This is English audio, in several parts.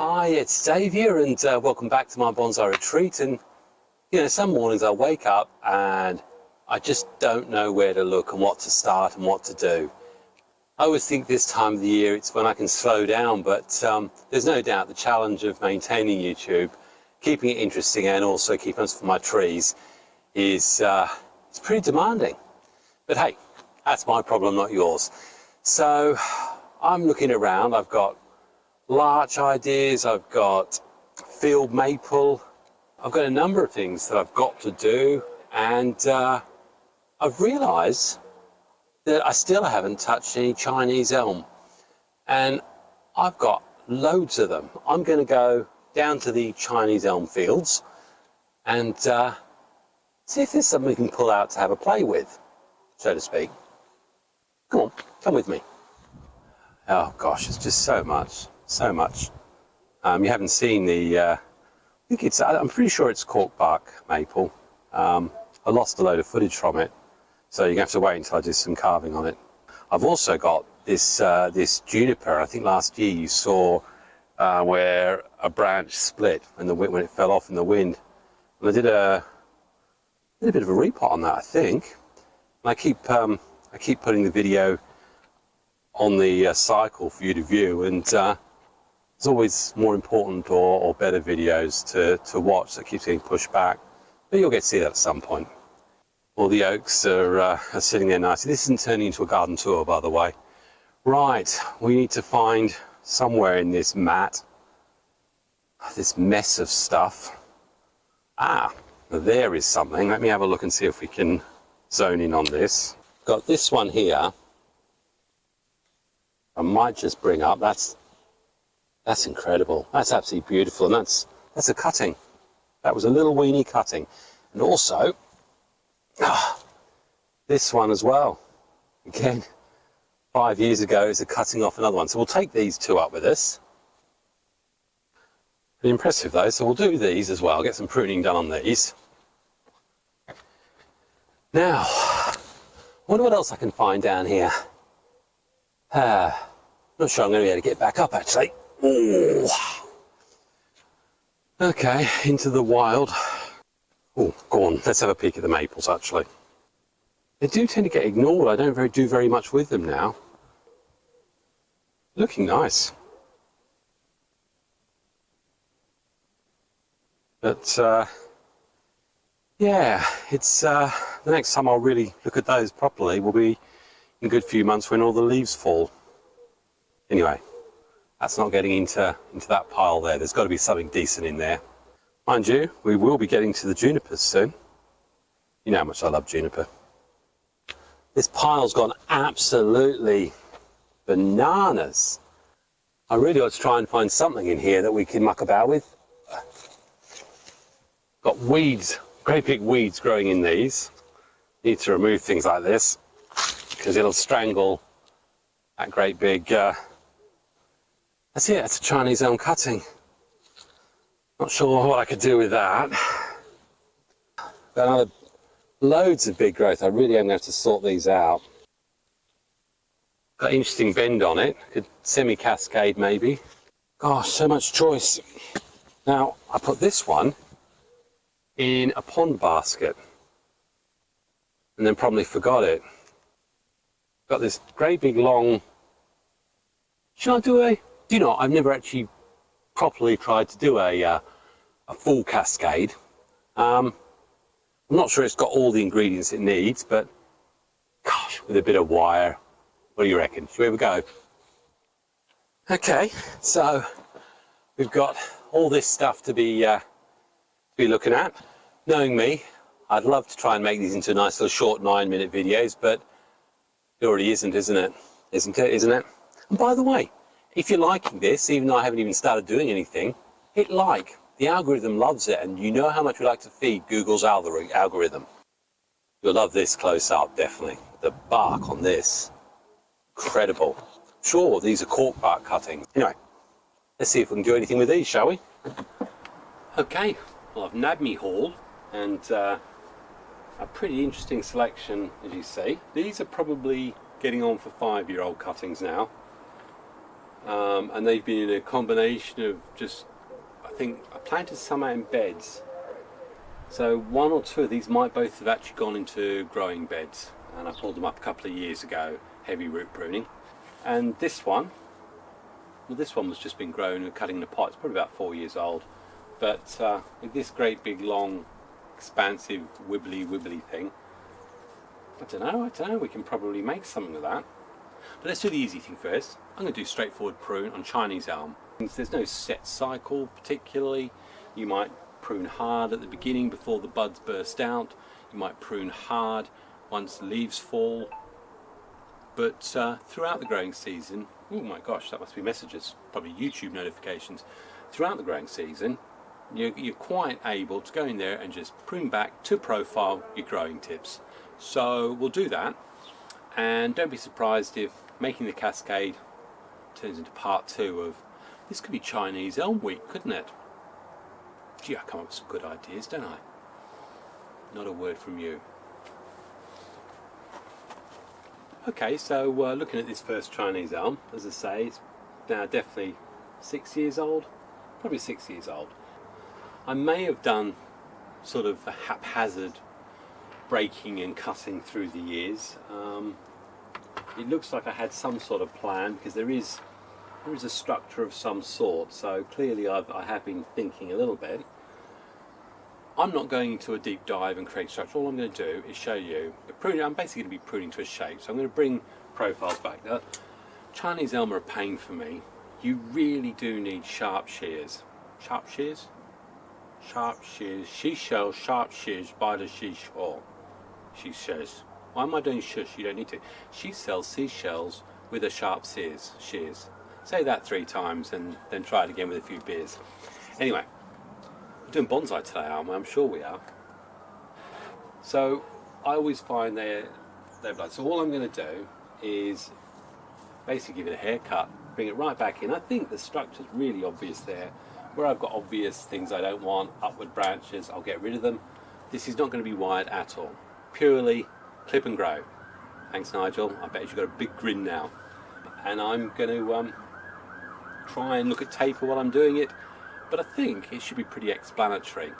Hi, it's Xavier, and welcome back to my bonsai retreat. And you know, some mornings I wake up and I just don't know where to look and what to start and what to do. I always think this time of the year it's when I can slow down, but there's no doubt the challenge of maintaining YouTube, keeping it interesting, and also keeping us for my trees is it's pretty demanding. But hey, that's my problem, not yours. So I'm looking around. I've got larch ideas, I've got field maple, I've got a number of things that I've got to do, and I've realised that I still haven't touched any Chinese elm, and I've got loads of them. I'm going to go down to the Chinese elm fields and see if there's something we can pull out to have a play with, so to speak. Come on, come with me. Oh gosh, it's just so much. So much. You haven't seen the, I'm pretty sure it's cork bark maple. I lost a load of footage from it, so you're going to have to wait until I do some carving on it. I've also got this, this juniper. I think last year you saw where a branch split when it fell off in the wind. And I did a bit of a repot on that, I think. And I keep putting the video on the cycle for you to view, and there's always more important or better videos to watch that keeps getting pushed back, but you'll get to see that at some point. All the oaks are sitting there nicely. This isn't turning into a garden tour, by the way. Right, we need to find somewhere in this mat, this mess of stuff. There is something. Let me have a look and see if we can zone in on this. Got this one here. I might just bring up. That's incredible. That's absolutely beautiful, and that's a cutting. That was a little weeny cutting. And also this one as well. Again, 5 years ago is a cutting off another one. So we'll take these two up with us. Pretty impressive though. So we'll do these as well. Get some pruning done on these. Now, I wonder what else I can find down here. Not sure I'm going to be able to get back up actually. Ooh. Okay, into the wild. Oh, go on, let's have a peek at the maples actually. They do tend to get ignored. I don't do very much with them now. Looking nice. But yeah, it's the next time I'll really look at those properly will be in a good few months when all the leaves fall. Anyway, that's not getting into that pile there. There's got to be something decent in there. Mind you, we will be getting to the junipers soon. You know how much I love juniper. This pile's gone absolutely bananas. I really ought to try and find something in here that we can muck about with. Got weeds, great big weeds growing in these. Need to remove things like this because it'll strangle that great big that's it, that's a Chinese elm cutting. Not sure what I could do with that. Got another loads of big growth. I really am going to have to sort these out. Got an interesting bend on it. Could semi-cascade maybe. Gosh, so much choice. Now, I put this one in a pond basket and then probably forgot it. Got this great big long... Should I do a... Do you know, I've never actually properly tried to do a full cascade. I'm not sure it's got all the ingredients it needs, but gosh, with a bit of wire, what do you reckon? Should we have a go? Okay, so we've got all this stuff to be looking at. Knowing me, I'd love to try and make these into nice little short 9-minute videos, but it already isn't it? Isn't it? And by the way, if you're liking this, even though I haven't even started doing anything, hit like. The algorithm loves it, and you know how much we like to feed Google's algorithm. You'll love this close up, definitely. The bark on this, incredible. Sure, these are cork bark cuttings. Anyway, let's see if we can do anything with these, shall we? Okay, well I've nabbed me haul, and a pretty interesting selection, as you see. These are probably getting on for 5-year-old cuttings now. and they've been in a combination of just, I think I planted some out in beds, so one or two of these might both have actually gone into growing beds, and I pulled them up a couple of years ago, heavy root pruning. And this one, well, this one was just been grown and cutting in a pot. It's probably about 4 years old, but with this great big long expansive wibbly thing, I don't know, we can probably make something of that. But let's do the easy thing first. I'm going to do straightforward prune on Chinese elm. There's no set cycle particularly. You might prune hard at the beginning before the buds burst out. You might prune hard once the leaves fall. But throughout the growing season, oh my gosh, that must be messages, probably YouTube notifications. Throughout the growing season, you're quite able to go in there and just prune back to profile your growing tips. So we'll do that, and don't be surprised if making the cascade turns into part 2 of, this could be Chinese Elm Week, couldn't it? Gee, I come up with some good ideas, don't I? Not a word from you. Okay, so looking at this first Chinese elm, as I say, it's now definitely 6 years old, probably 6 years old. I may have done sort of a haphazard breaking and cutting through the years. It looks like I had some sort of plan, because there is a structure of some sort, so clearly I have been thinking a little bit. I'm not going into a deep dive and create structure. All I'm going to do is show you the pruning. I'm basically going to be pruning to a shape, so I'm going to bring profiles back. Now, Chinese elm are a pain for me. You really do need sharp shears. Sharp shears? Sharp shears. She sells sharp shears by the seashore. She says. Why am I doing shush? You don't need to. She sells seashells with a sharp shears. Say that 3 times and then try it again with a few beers. Anyway, we're doing bonsai today, aren't we? I'm sure we are. So I always find they're blood. So all I'm going to do is basically give it a haircut, bring it right back in. I think the structure's really obvious there. Where I've got obvious things I don't want, upward branches, I'll get rid of them. This is not going to be wired at all. Purely clip and grow. Thanks, Nigel. I bet you've got a big grin now. And I'm going to try and look at taper while I'm doing it, but I think it should be pretty explanatory.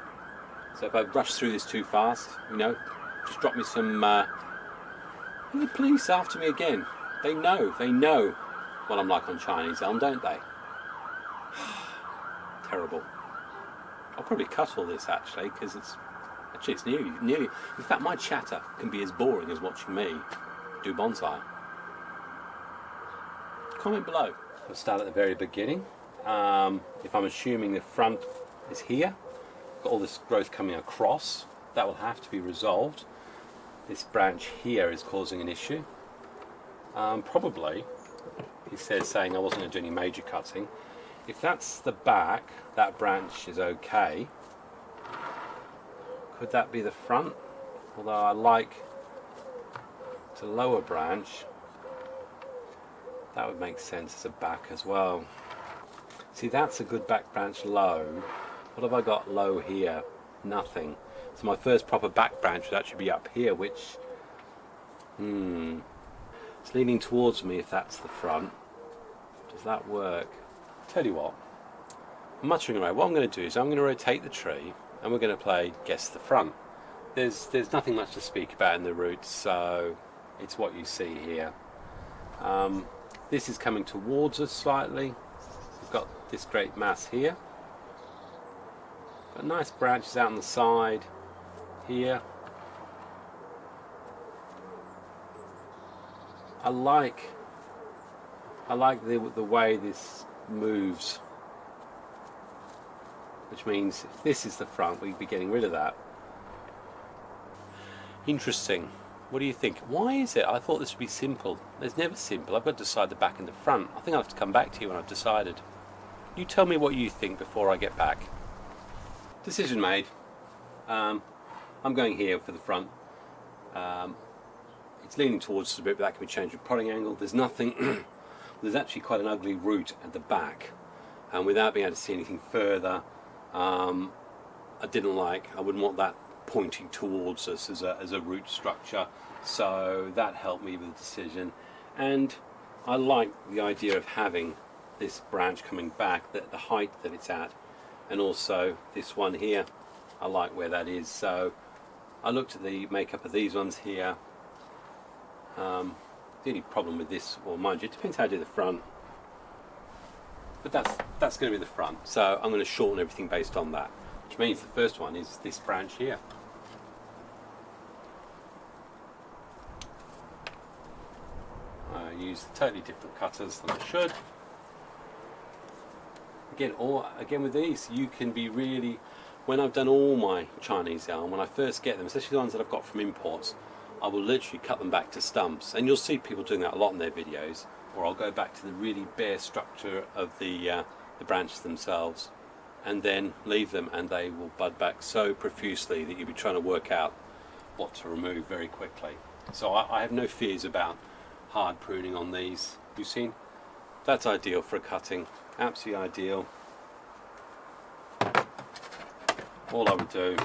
So if I rush through this too fast, just drop me some... the police after me again. They know what I'm like on Chinese elm, don't they? Terrible. I'll probably cut all this actually, because it's nearly. In fact, my chatter can be as boring as watching me do bonsai. Comment below. I'll start at the very beginning. If I'm assuming the front is here, got all this growth coming across, that will have to be resolved. This branch here is causing an issue. Probably, he says, saying I wasn't going to do any major cutting. If that's the back, that branch is okay. Could that be the front? Although I like the lower branch. That would make sense as a back as well. See, that's a good back branch low. What have I got low here? Nothing. So my first proper back branch would actually be up here, which... it's leaning towards me if that's the front. Does that work? Tell you what, I'm muttering away. What I'm going to do is I'm going to rotate the tree and we're going to play guess the front. There's nothing much to speak about in the roots, so it's what you see here. This is coming towards us slightly. We've got this great mass here. Got nice branches out on the side here. I like the way this moves, which means if this is the front, we'd be getting rid of that. Interesting. What do you think? Why is it? I thought this would be simple. It's never simple. I've got to decide the back and the front. I think I'll have to come back to you when I've decided. You tell me what you think before I get back. Decision made. I'm going here for the front. It's leaning towards us a bit, but that can be changed with prodding angle. There's nothing. There's actually quite an ugly root at the back, and without being able to see anything further, I wouldn't want that pointing towards us as a root structure, so that helped me with the decision. And I like the idea of having this branch coming back, the height that it's at, and also this one here, I like where that is. So I looked at the makeup of these ones here. The only problem with this, well, mind you, it depends how I do the front, but that's going to be the front. So I'm going to shorten everything based on that, which means the first one is this branch here. I use totally different cutters than I should. Again with these, you can be really, when I've done all my Chinese elm, when I first get them, especially the ones that I've got from imports, I will literally cut them back to stumps, and you'll see people doing that a lot in their videos. Or I'll go back to the really bare structure of the branches themselves, and then leave them, and they will bud back so profusely that you'll be trying to work out what to remove very quickly. So I have no fears about hard pruning on these. You've seen? That's ideal for a cutting. Absolutely ideal. All I would do,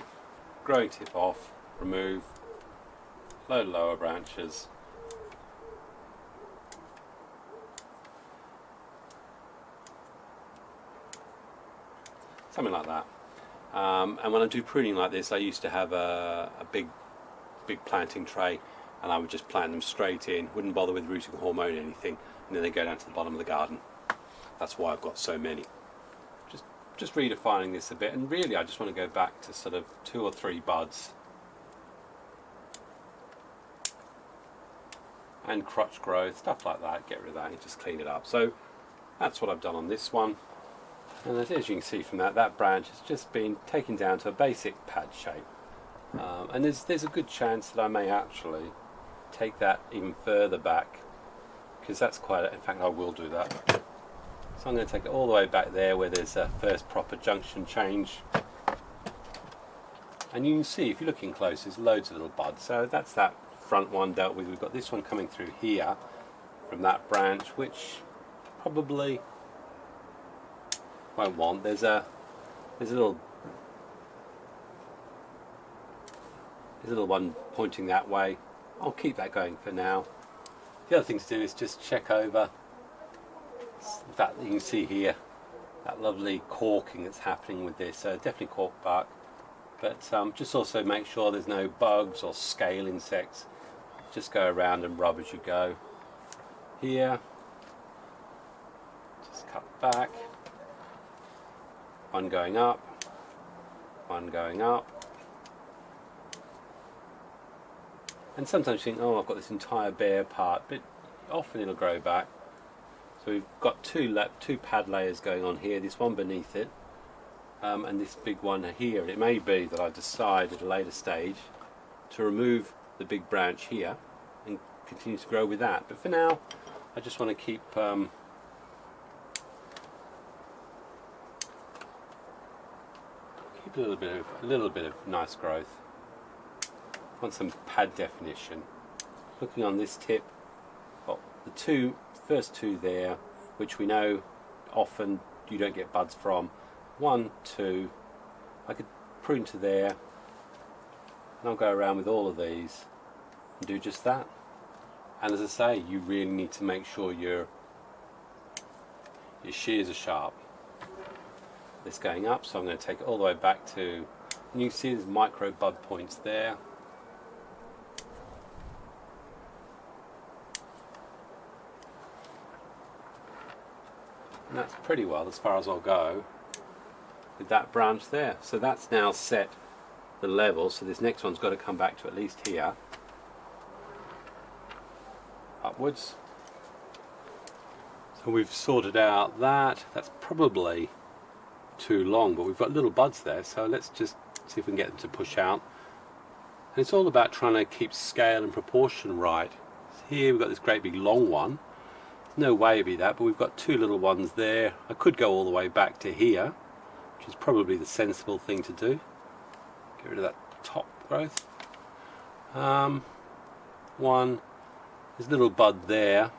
growing tip off, remove, load lower branches. Something like that. And when I do pruning like this, I used to have a big planting tray, and I would just plant them straight in, wouldn't bother with rooting hormone or anything, and then they go down to the bottom of the garden. That's why I've got so many. Just redefining this a bit, and really I just want to go back to sort of 2 or 3 buds and crotch growth, stuff like that. Get rid of that and just clean it up. So that's what I've done on this one. And as you can see from that branch has just been taken down to a basic pad shape. And there's a good chance that I may actually take that even further back, because that's in fact I will do that. So I'm going to take it all the way back there where there's a first proper junction change. And you can see, if you're looking close, there's loads of little buds. So that's that front one dealt with. We've got this one coming through here from that branch, which probably won't want. There's a little one pointing that way. I'll keep that going for now. The other thing to do is just check over that. You can see here that lovely corking that's happening with this. So definitely cork bark, but just also make sure there's no bugs or scale insects. Just go around and rub as you go. Here, just cut back. One going up, one going up. And sometimes you think, oh, I've got this entire bare part, but often it'll grow back. So we've got two pad layers going on here, this one beneath it, and this big one here. And it may be that I decide at a later stage to remove the big branch here and continue to grow with that. But for now, I just want to keep a little bit of nice growth. Want some pad definition. Looking on this tip, got the first two there, which we know often you don't get buds from. 1, 2. I could prune to there, and I'll go around with all of these and do just that. And as I say, you really need to make sure your shears are sharp. This going up, so I'm going to take it all the way back to, and you can see there's micro bud points there. And that's pretty well as far as I'll go with that branch there. So that's now set the level, so this next one's got to come back to at least here, upwards. So we've sorted out that's probably too long, but we've got little buds there, so let's just see if we can get them to push out. And it's all about trying to keep scale and proportion right. So here we've got this great big long one. No way it'd be that, but we've got 2 little ones there. I could go all the way back to here, which is probably the sensible thing to do. Get rid of that top growth. One, there's a little bud there.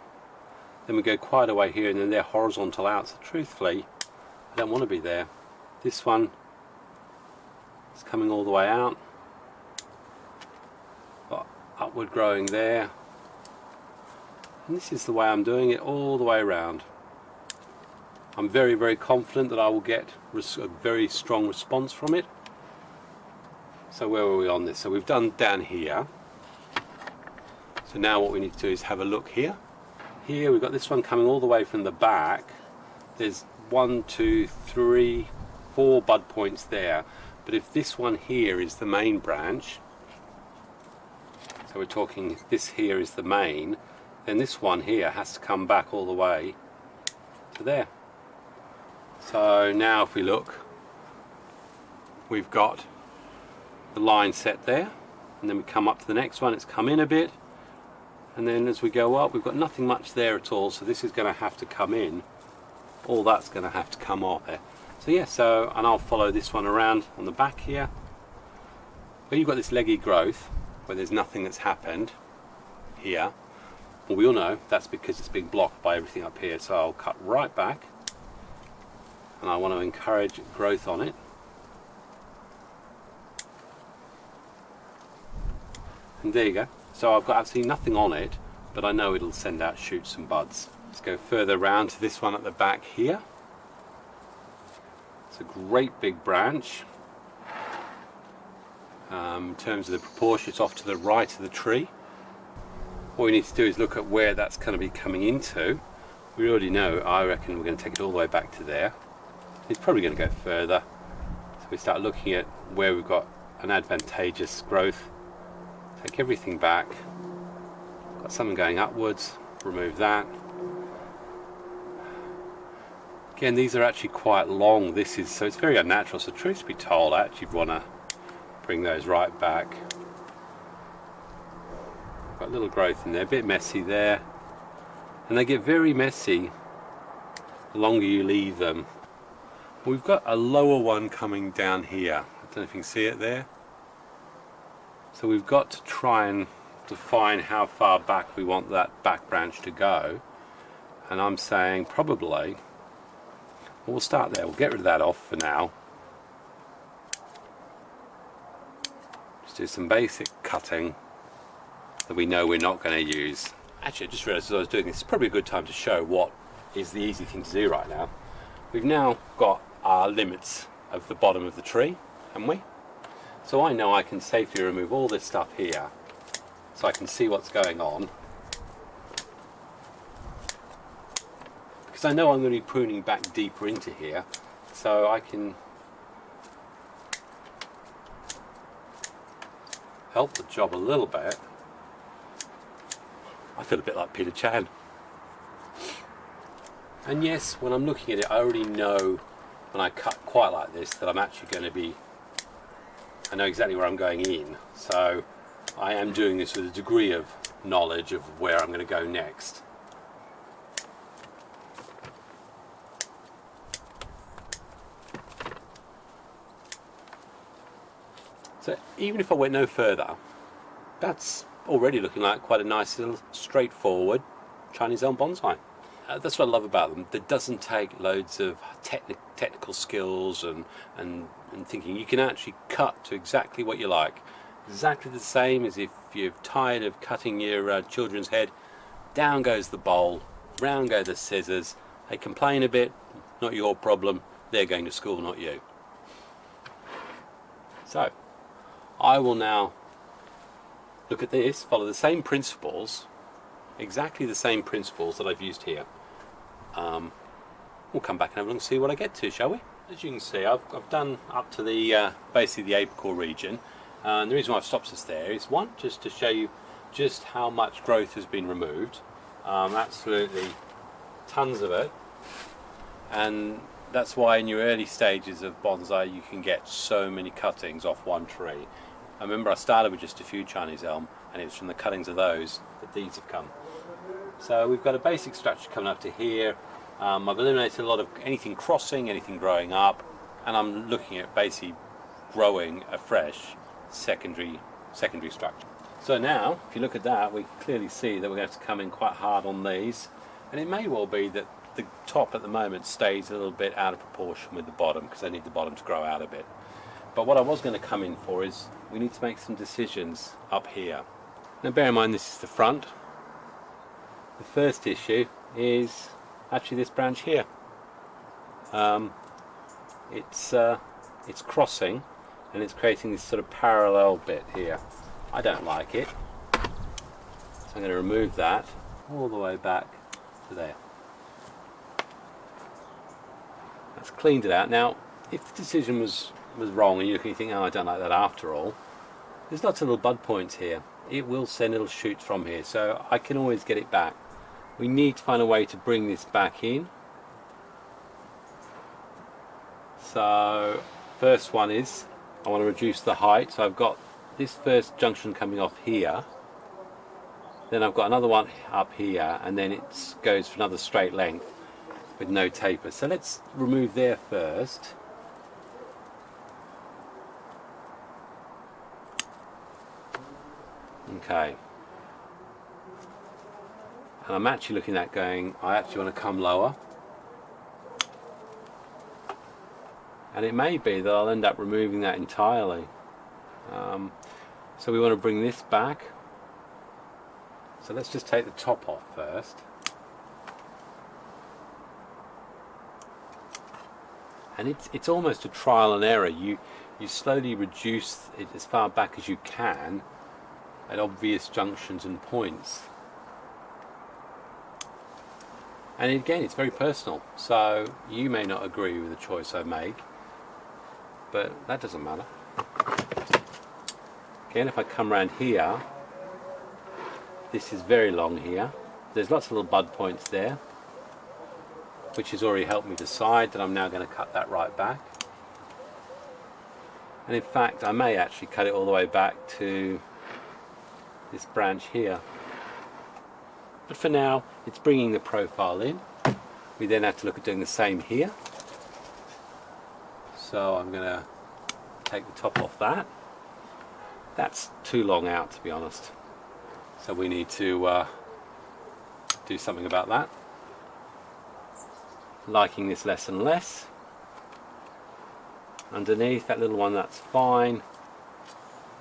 Then we go quite a way here, and then they're horizontal out. So truthfully, I don't want to be there. This one is coming all the way out. Got upward growing there. And this is the way I'm doing it all the way around. I'm very, very confident that I will get a very strong response from it. So where were we on this? So we've done down here. So now what we need to do is have a look here. Here we've got this one coming all the way from the back. There's 1, 2, 3, 4 bud points there. But if this one here is the main branch, so we're talking this here is the main, then this one here has to come back all the way to there. So now if we look, we've got the line set there, and then we come up to the next one, it's come in a bit, and then as we go up we've got nothing much there at all, so this is going to have to come in, all that's going to have to come off there. So yeah, so, and I'll follow this one around on the back here, where you've got this leggy growth, where there's nothing that's happened here. Well, we all know that's because it's being blocked by everything up here, so I'll cut right back, and I want to encourage growth on it. And there you go. So I've got absolutely nothing on it, but I know it'll send out shoots and buds. Let's go further around to this one at the back here. It's a great big branch. In terms of the proportion, it's off to the right of the tree. What we need to do is look at where that's going to be coming into. We already know, I reckon we're going to take it all the way back to there. It's probably going to go further. So we start looking at where we've got an advantageous growth. Take everything back. Got something going upwards, remove that. Again, these are actually quite long. So it's very unnatural. So truth be told, I actually want to bring those right back. Got a little growth in there, a bit messy there. And they get very messy the longer you leave them. We've got a lower one coming down here. I don't know if you can see it there. So we've got to try and define how far back we want that back branch to go. And I'm saying probably, well, we'll start there. We'll get rid of that off for now. Just do some basic cutting that we know we're not going to use. Actually, I just realised as I was doing this, it's probably a good time to show what is the easy thing to do right now. We've now got our limits of the bottom of the tree, haven't we? So I know I can safely remove all this stuff here, so I can see what's going on. Because I know I'm going to be pruning back deeper into here, so I can help the job a little bit. I feel a bit like Peter Chan. And yes, when I'm looking at it, I already know when I cut quite like this that I'm actually going to be, I know exactly where I'm going in. So I am doing this with a degree of knowledge of where I'm going to go next. So even if I went no further, that's already looking like quite a nice little straightforward Chinese Elm Bonsai. That's what I love about them. It doesn't take loads of technical skills and thinking. You can actually cut to exactly what you like. Exactly the same as if you're tired of cutting your children's head. Down goes the bowl, round go the scissors. They complain a bit, not your problem. They're going to school, not you. So, I will now look at this, follow the same principles, exactly the same principles that I've used here. We'll come back and have a look and see what I get to, shall we? As you can see, I've done up to the basically the apical region, and the reason why I've stopped us there is one, just to show you just how much growth has been removed. Absolutely tons of it, and that's why in your early stages of bonsai you can get so many cuttings off one tree. I remember I started with just a few Chinese elm, and it was from the cuttings of those that these have come. So we've got a basic structure coming up to here. I've eliminated a lot of anything crossing, anything growing up, and I'm looking at basically growing a fresh secondary structure. So now, if you look at that, we can clearly see that we're going to have to come in quite hard on these, and it may well be that the top at the moment stays a little bit out of proportion with the bottom, because I need the bottom to grow out a bit. But what I was going to come in for is we need to make some decisions up here. Now bear in mind this is the front. The first issue is actually this branch here. it's crossing and it's creating this sort of parallel bit here. I don't like it, so I'm going to remove that all the way back to there. That's cleaned it out. Now if the decision was wrong and you think, oh, I don't like that after all, there's lots of little bud points here. It will send little shoots from here, so I can always get it back. We need to find a way to bring this back in. So first one is I want to reduce the height, so I've got this first junction coming off here, then I've got another one up here, and then it goes for another straight length with no taper. So let's remove there first. Okay, and I'm actually looking at going, I actually want to come lower, and it may be that I'll end up removing that entirely. So we want to bring this back, so let's just take the top off first, and it's almost a trial and error. You slowly reduce it as far back as you can at obvious junctions and points, and again it's very personal, so you may not agree with the choice I make, but that doesn't matter. Again, if I come around here, this is very long here, there's lots of little bud points there, which has already helped me decide that I'm now going to cut that right back. And in fact I may actually cut it all the way back to this branch here, but for now it's bringing the profile in. We then have to look at doing the same here, so I'm going to take the top off that. That's too long out, to be honest, so we need to do something about that. Liking this less and less. Underneath that little one, that's fine.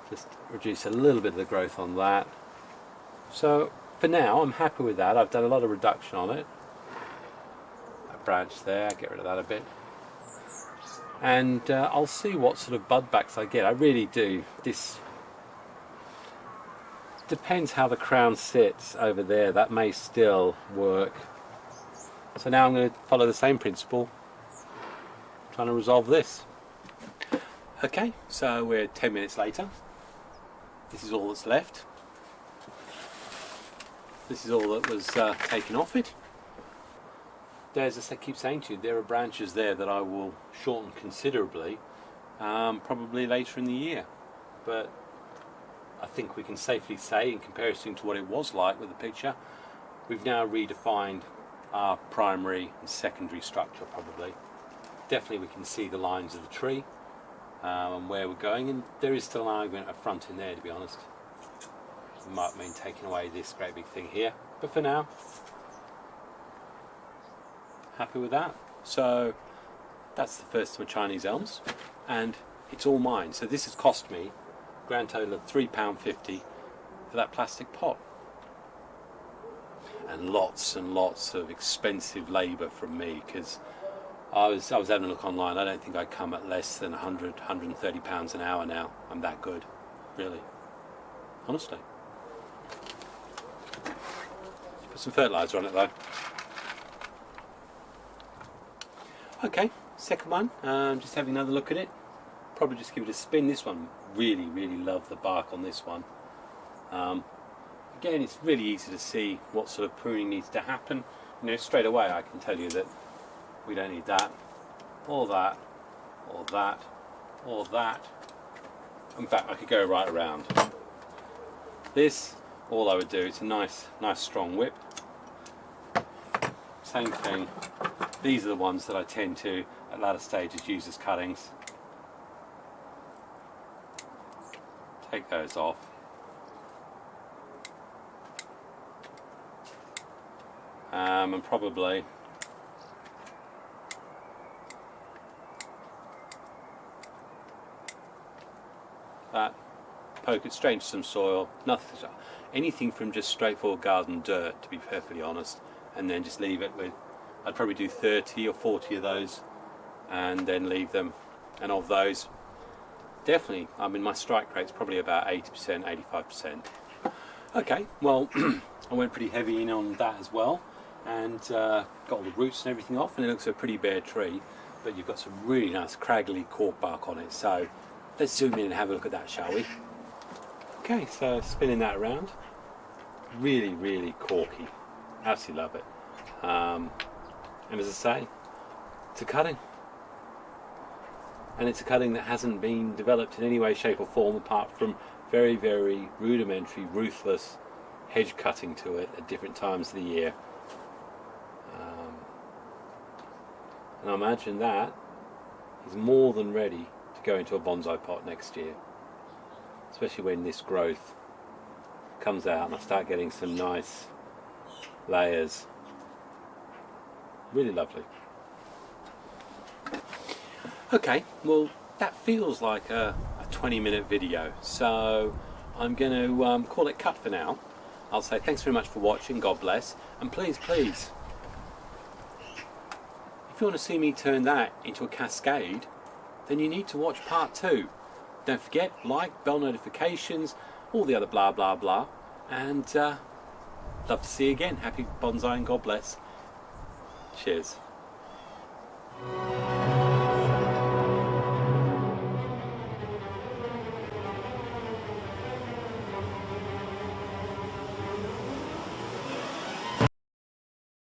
Just reduce a little bit of the growth on that. So for now I'm happy with that. I've done a lot of reduction on it. That branch there, get rid of that a bit, and I'll see what sort of bud backs I get. I really do. This depends how the crown sits over there. That may still work. So now I'm going to follow the same principle, trying to resolve this. Okay, so we're 10 minutes later. This is all that's left. This is all that was taken off it. As I keep saying to you, there are branches there that I will shorten considerably, probably later in the year. But I think we can safely say, in comparison to what it was like with the picture, we've now redefined our primary and secondary structure probably. Definitely we can see the lines of the tree and where we're going, and there is still an argument up front in there, to be honest. It might mean taking away this great big thing here, but for now happy with that. So that's the first of my Chinese elms, and it's all mine. So this has cost me a grand total of £3.50 for that plastic pot, and lots of expensive labour from me, because I was having a look online. I don't think I come at less than £130 an hour now. I'm that good, really, honestly. Put some fertiliser on it though. Okay, second one, just having another look at it. Probably just give it a spin. This one, really love the bark on this one. Again, it's really easy to see what sort of pruning needs to happen. You know, straight away I can tell you that we don't need that, or that, or that, or that. In fact, I could go right around. This, all I would do, it's a nice strong whip. Same thing. These are the ones that I tend to, at latter stages, use as cuttings. Take those off. And probably that, poke it straight into some soil, nothing, anything from just straightforward garden dirt, to be perfectly honest, and then just leave it with, I'd probably do 30 or 40 of those and then leave them. And of those, definitely, I mean, my strike rate's probably about 80%, 85%. Okay, well, I went pretty heavy in on that as well, and got all the roots and everything off, and it looks a pretty bare tree, but you've got some really nice craggly cork bark on it. So let's zoom in and have a look at that, shall we? Okay, so spinning that around, really, really corky. Absolutely love it. And as I say, it's a cutting. And it's a cutting that hasn't been developed in any way, shape or form apart from very, very rudimentary, ruthless hedge cutting to it at different times of the year. And I imagine that is more than ready to go into a bonsai pot next year. Especially when this growth comes out and I start getting some nice layers. Really lovely. Okay, well, that feels like a 20-minute video, so I'm going to call it cut for now. I'll say thanks very much for watching, God bless, and please, please, if you want to see me turn that into a cascade, then you need to watch part 2. Don't forget, like, bell notifications, all the other blah blah blah, and love to see you again. Happy bonsaiing, God bless. Cheers.